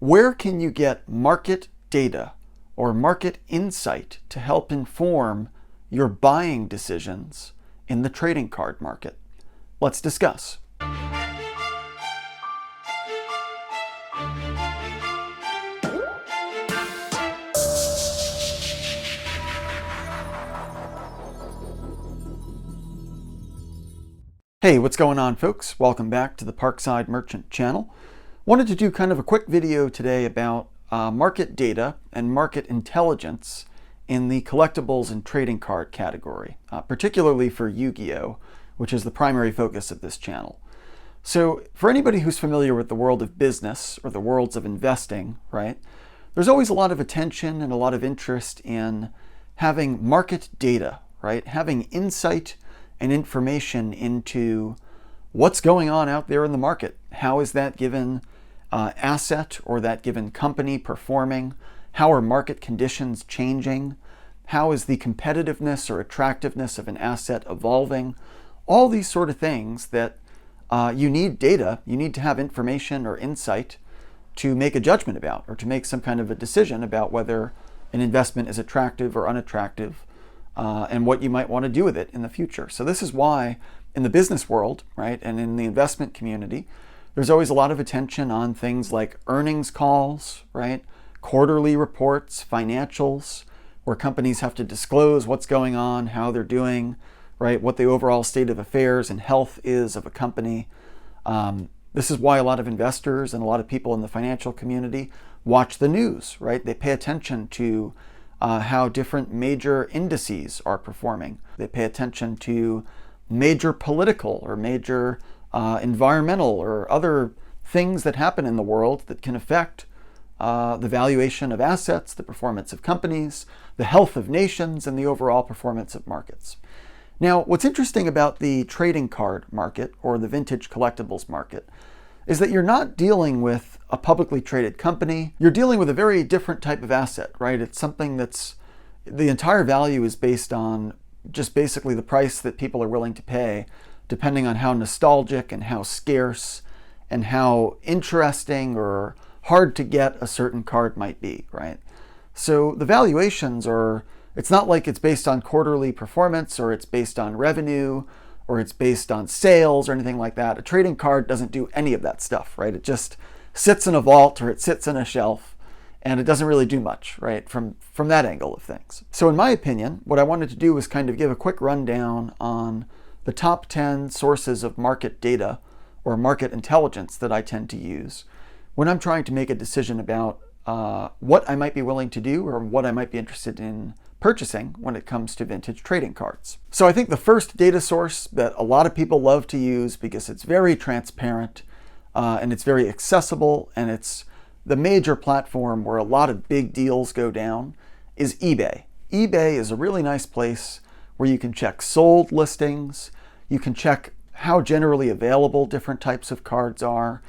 Where can you get market data or market insight to help inform your buying decisions in the trading card market? Let's discuss. Hey, what's going on, folks? Welcome back to the Parkside Merchant channel. Wanted to do kind of a quick video today about market data and market intelligence in the collectibles and trading card category, particularly for Yugioh, which is the primary focus of this channel. So for anybody who's familiar with the world of business or the worlds of investing, right, there's always a lot of attention and a lot of interest in having market data, right, having insight and information into what's going on out there in the market. How is that given asset or that given company performing? How are market conditions changing? How is the competitiveness or attractiveness of an asset evolving? All these sort of things that you need data, you need to have information or insight to make a judgment about, or to make some kind of a decision about whether an investment is attractive or unattractive, and what you might want to do with it in the future. So this is why in the business world, right, and in the investment community, there's always a lot of attention on things like earnings calls, right, quarterly reports, financials, where companies have to disclose what's going on, how they're doing, right, what the overall state of affairs and health is of a company. This is why a lot of investors and a lot of people in the financial community watch the news, right? They pay attention to how different major indices are performing. They pay attention to major political or major environmental or other things that happen in the world that can affect the valuation of assets, the performance of companies, the health of nations, and the overall performance of markets. Now, what's interesting about the trading card market or the vintage collectibles market is that you're not dealing with a publicly traded company. You're dealing with a very different type of asset, right? It's something that's, the entire value is based on just basically the price that people are willing to pay, depending on how nostalgic and how scarce and how interesting or hard to get a certain card might be, right? So the valuations are, it's not like it's based on quarterly performance or it's based on revenue or it's based on sales or anything like that. A trading card doesn't do any of that stuff, right? It just sits in a vault or it sits in a shelf and it doesn't really do much, right, from that angle of things. So in my opinion, what I wanted to do was kind of give a quick rundown on the top 10 sources of market data or market intelligence that I tend to use when I'm trying to make a decision about what I might be willing to do or what I might be interested in purchasing when it comes to vintage trading cards. So I think the first data source that a lot of people love to use because it's very transparent and it's very accessible and it's the major platform where a lot of big deals go down is eBay. eBay is a really nice place where you can check sold listings, you can check how generally available different types of cards are,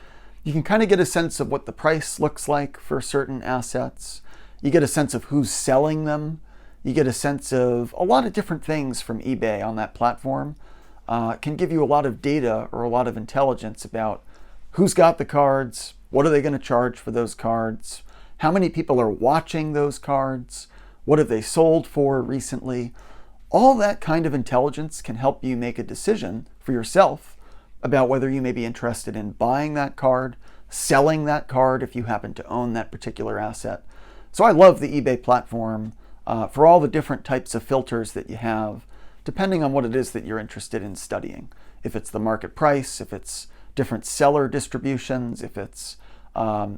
you can kind of get a sense of what the price looks like for certain assets, you get a sense of who's selling them, you get a sense of a lot of different things from eBay on that platform. Can give you a lot of data or a lot of intelligence about who's got the cards, what are they going to charge for those cards, how many people are watching those cards, what have they sold for recently. All that kind of intelligence can help you make a decision for yourself about whether you may be interested in buying that card, selling that card if you happen to own that particular asset. So I love the eBay platform for all the different types of filters that you have, depending on what it is that you're interested in studying. If it's the market price, if it's different seller distributions, if it's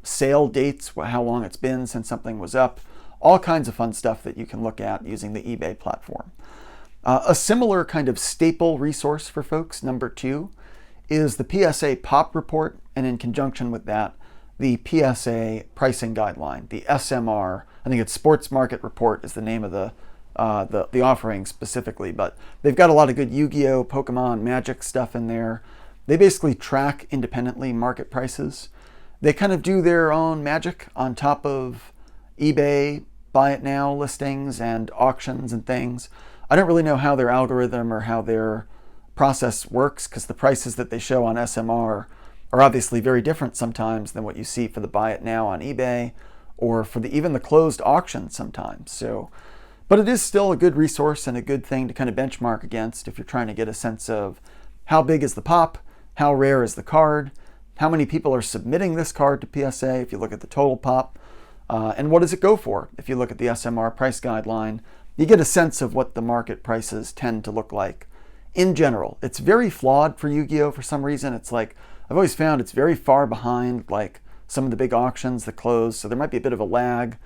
sale dates, how long it's been since something was up, all kinds of fun stuff that you can look at using the eBay platform. A similar kind of staple resource for folks, number 2, is the PSA Pop Report, and in conjunction with that, the PSA Pricing Guideline, the SMR. I think it's Sports Market Report is the name of the offering specifically, but they've got a lot of good Yu-Gi-Oh, Pokemon, Magic stuff in there. They basically track independently market prices. They kind of do their own magic on top of eBay buy it now listings and auctions and things. I don't really know how their algorithm or how their process works because the prices that they show on SMR are obviously very different sometimes than what you see for the buy it now on eBay or for even the closed auction sometimes. So, but it is still a good resource and a good thing to kind of benchmark against if you're trying to get a sense of how big is the pop, how rare is the card, how many people are submitting this card to PSA if you look at the total pop, and what does it go for? If you look at the SMR price guideline, you get a sense of what the market prices tend to look like in general. It's very flawed for Yu-Gi-Oh! For some reason. It's like, I've always found it's very far behind like some of the big auctions that close, so there might be a bit of a lag.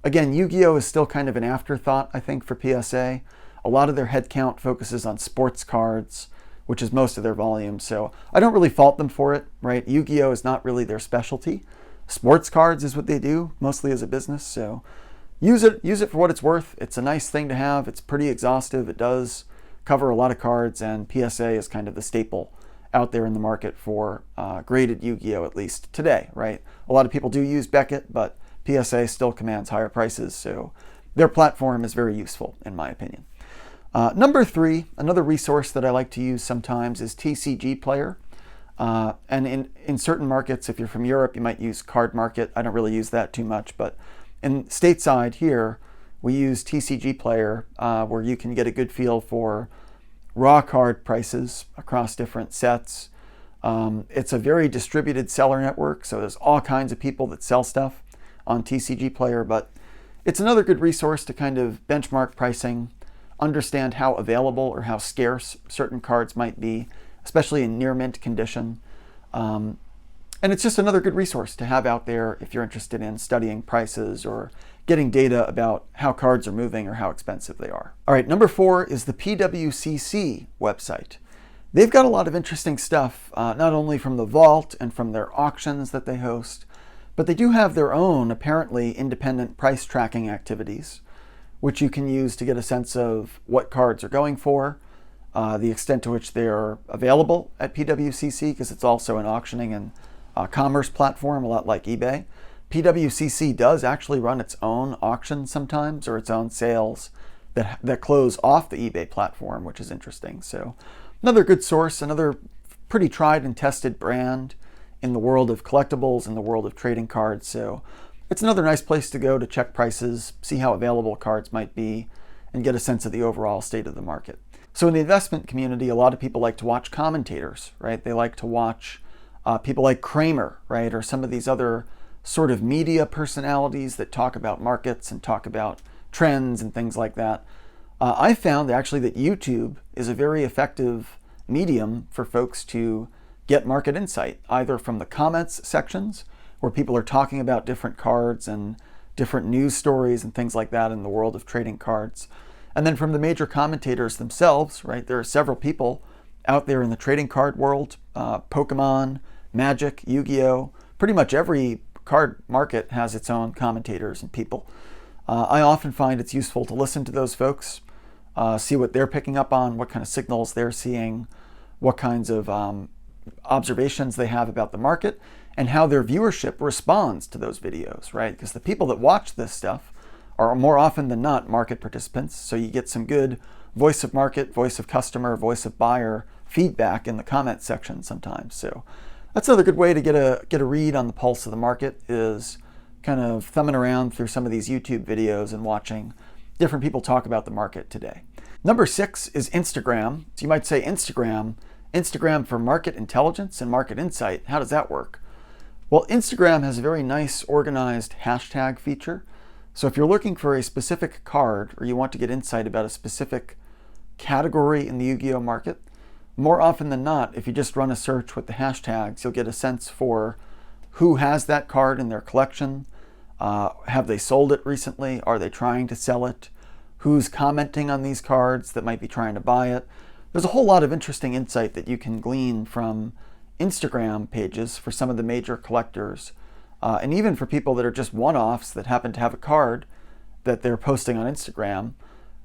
Again, Yu-Gi-Oh! Is still kind of an afterthought, I think, for PSA. A lot of their headcount focuses on sports cards, which is most of their volume, so I don't really fault them for it, right? Yu-Gi-Oh! Is not really their specialty. Sports cards is what they do, mostly as a business, so use it for what it's worth. It's a nice thing to have. It's pretty exhaustive. It does cover a lot of cards, and PSA is kind of the staple out there in the market for graded Yu-Gi-Oh! At least today, right? A lot of people do use Beckett, but PSA still commands higher prices, so their platform is very useful, in my opinion. Number 3, another resource that I like to use sometimes is TCG Player. And in certain markets, if you're from Europe, you might use Card Market. I don't really use that too much, but in stateside here, we use TCG Player, where you can get a good feel for raw card prices across different sets. It's a very distributed seller network, so there's all kinds of people that sell stuff on TCG Player, but it's another good resource to kind of benchmark pricing, understand how available or how scarce certain cards might be, especially in near mint condition. And it's just another good resource to have out there if you're interested in studying prices or getting data about how cards are moving or how expensive they are. All right, number 4 is the PWCC website. They've got a lot of interesting stuff, not only from the vault and from their auctions that they host, but they do have their own apparently independent price tracking activities, which you can use to get a sense of what cards are going for, the extent to which they're available at PWCC, because it's also an auctioning and commerce platform, a lot like eBay. PWCC does actually run its own auctions sometimes, or its own sales that close off the eBay platform, which is interesting. So another good source, another pretty tried and tested brand in the world of collectibles, in the world of trading cards. So it's another nice place to go to check prices, see how available cards might be, and get a sense of the overall state of the market. So in the investment community, a lot of people like to watch commentators, right? They like to watch people like Kramer, right? Or some of these other sort of media personalities that talk about markets and talk about trends and things like that. I found actually that YouTube is a very effective medium for folks to get market insight, either from the comments sections, where people are talking about different cards and different news stories and things like that in the world of trading cards. And then from the major commentators themselves, right? There are several people out there in the trading card world, Pokemon, Magic, Yu-Gi-Oh! Pretty much every card market has its own commentators and people. I often find it's useful to listen to those folks, see what they're picking up on, what kind of signals they're seeing, what kinds of observations they have about the market, and how their viewership responds to those videos, right? Because the people that watch this stuff are more often than not market participants, so you get some good voice of market, voice of customer, voice of buyer feedback in the comment section sometimes. So that's another good way to get a read on the pulse of the market, is kind of thumbing around through some of these YouTube videos and watching different people talk about the market today. Number 6 is Instagram. So you might say Instagram for market intelligence and market insight. How does that work? Well, Instagram has a very nice organized hashtag feature. So if you're looking for a specific card, or you want to get insight about a specific category in the Yu-Gi-Oh! Market, more often than not, if you just run a search with the hashtags, you'll get a sense for who has that card in their collection. Have they sold it recently? Are they trying to sell it? Who's commenting on these cards that might be trying to buy it? There's a whole lot of interesting insight that you can glean from Instagram pages for some of the major collectors, and even for people that are just one-offs that happen to have a card that they're posting on Instagram.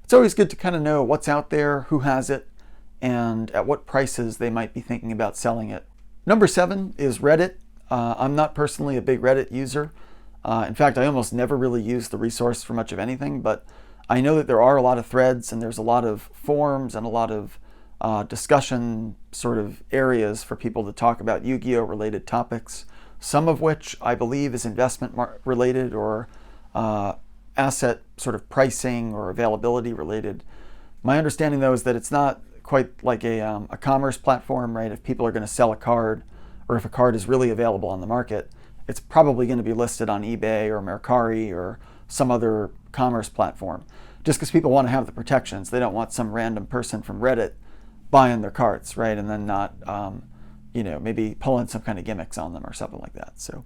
It's always good to kind of know what's out there, who has it, and at what prices they might be thinking about selling it. Number 7 is Reddit. I'm not personally a big Reddit user. In fact, I almost never really use the resource for much of anything, but I know that there are a lot of threads and there's a lot of forums and a lot of discussion sort of areas for people to talk about Yu-Gi-Oh related topics, some of which I believe is investment related or asset sort of pricing or availability related. My understanding though is that it's not quite like a commerce platform, right? If people are going to sell a card, or if a card is really available on the market, it's probably going to be listed on eBay or Mercari or some other commerce platform, just because people want to have the protections. They don't want some random person from Reddit buying their cards, right? And then not, maybe pulling some kind of gimmicks on them or something like that. So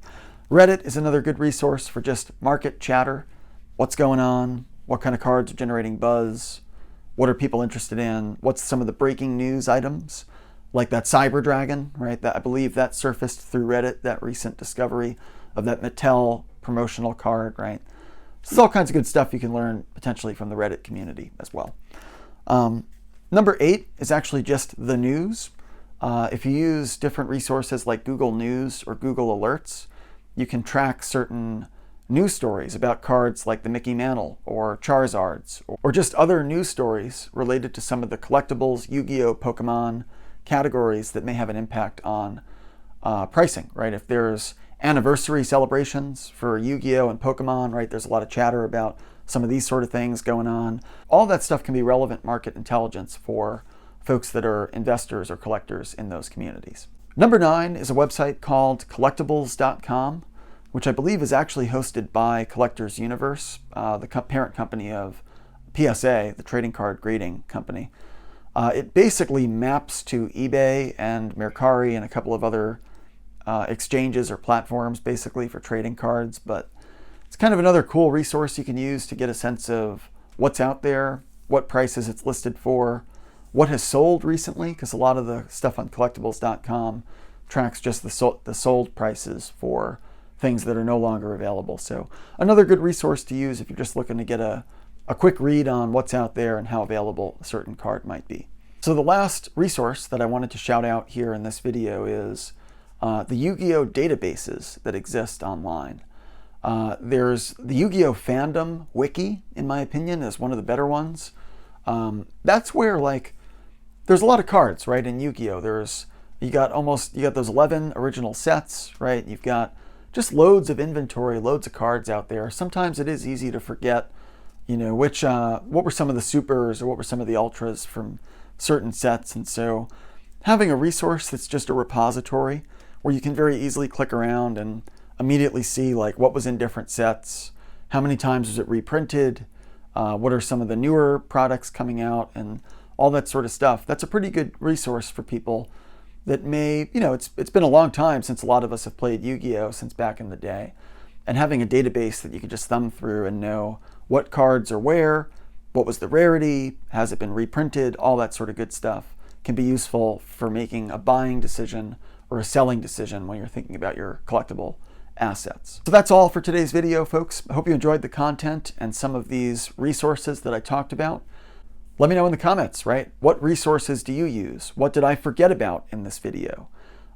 Reddit is another good resource for just market chatter. What's going on? What kind of cards are generating buzz? What are people interested in? What's some of the breaking news items? Like that Cyber Dragon, right? That I believe that surfaced through Reddit, that recent discovery of that Mattel promotional card, right? So there's all kinds of good stuff you can learn potentially from the Reddit community as well. Number 8 is actually just the news. If you use different resources like Google News or Google Alerts, you can track certain news stories about cards like the Mickey Mantle or Charizards, or just other news stories related to some of the collectibles, Yu-Gi-Oh, Pokemon categories that may have an impact on pricing, right? If there's anniversary celebrations for Yu-Gi-Oh and Pokemon, right, there's a lot of chatter about some of these sort of things going on. All that stuff can be relevant market intelligence for folks that are investors or collectors in those communities. Number 9 is a website called collectibles.com, which I believe is actually hosted by Collectors Universe, the parent company of PSA, the trading card grading company. It basically maps to eBay and Mercari and a couple of other exchanges or platforms basically for trading cards, but it's kind of another cool resource you can use to get a sense of what's out there, what prices it's listed for, what has sold recently, because a lot of the stuff on collectibles.com tracks just the sold prices for things that are no longer available. So another good resource to use if you're just looking to get a quick read on what's out there and how available a certain card might be. So the last resource that I wanted to shout out here in this video is the Yu-Gi-Oh databases that exist online. There's the Yu-Gi-Oh Fandom Wiki, in my opinion, is one of the better ones. That's where, like, there's a lot of cards, right, in Yu-Gi-Oh. You got those 11 original sets, right? You've got just loads of inventory, loads of cards out there. Sometimes it is easy to forget, what were some of the supers or what were some of the ultras from certain sets. And so having a resource that's just a repository where you can very easily click around and immediately see like what was in different sets, how many times was it reprinted, what are some of the newer products coming out, and all that sort of stuff. That's a pretty good resource for people that may, it's been a long time since a lot of us have played Yu-Gi-Oh since back in the day. And having a database that you can just thumb through and know what cards are where, what was the rarity, has it been reprinted, all that sort of good stuff can be useful for making a buying decision or a selling decision when you're thinking about your collectible assets. So that's all for today's video, folks. I hope you enjoyed the content and some of these resources that I talked about. Let me know in the comments, right? What resources do you use? What did I forget about in this video?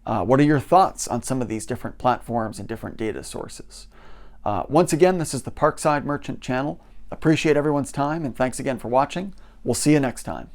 What are your thoughts on some of these different platforms and different data sources? Once again, this is the Parkside Merchant Channel. Appreciate everyone's time, and thanks again for watching. We'll see you next time.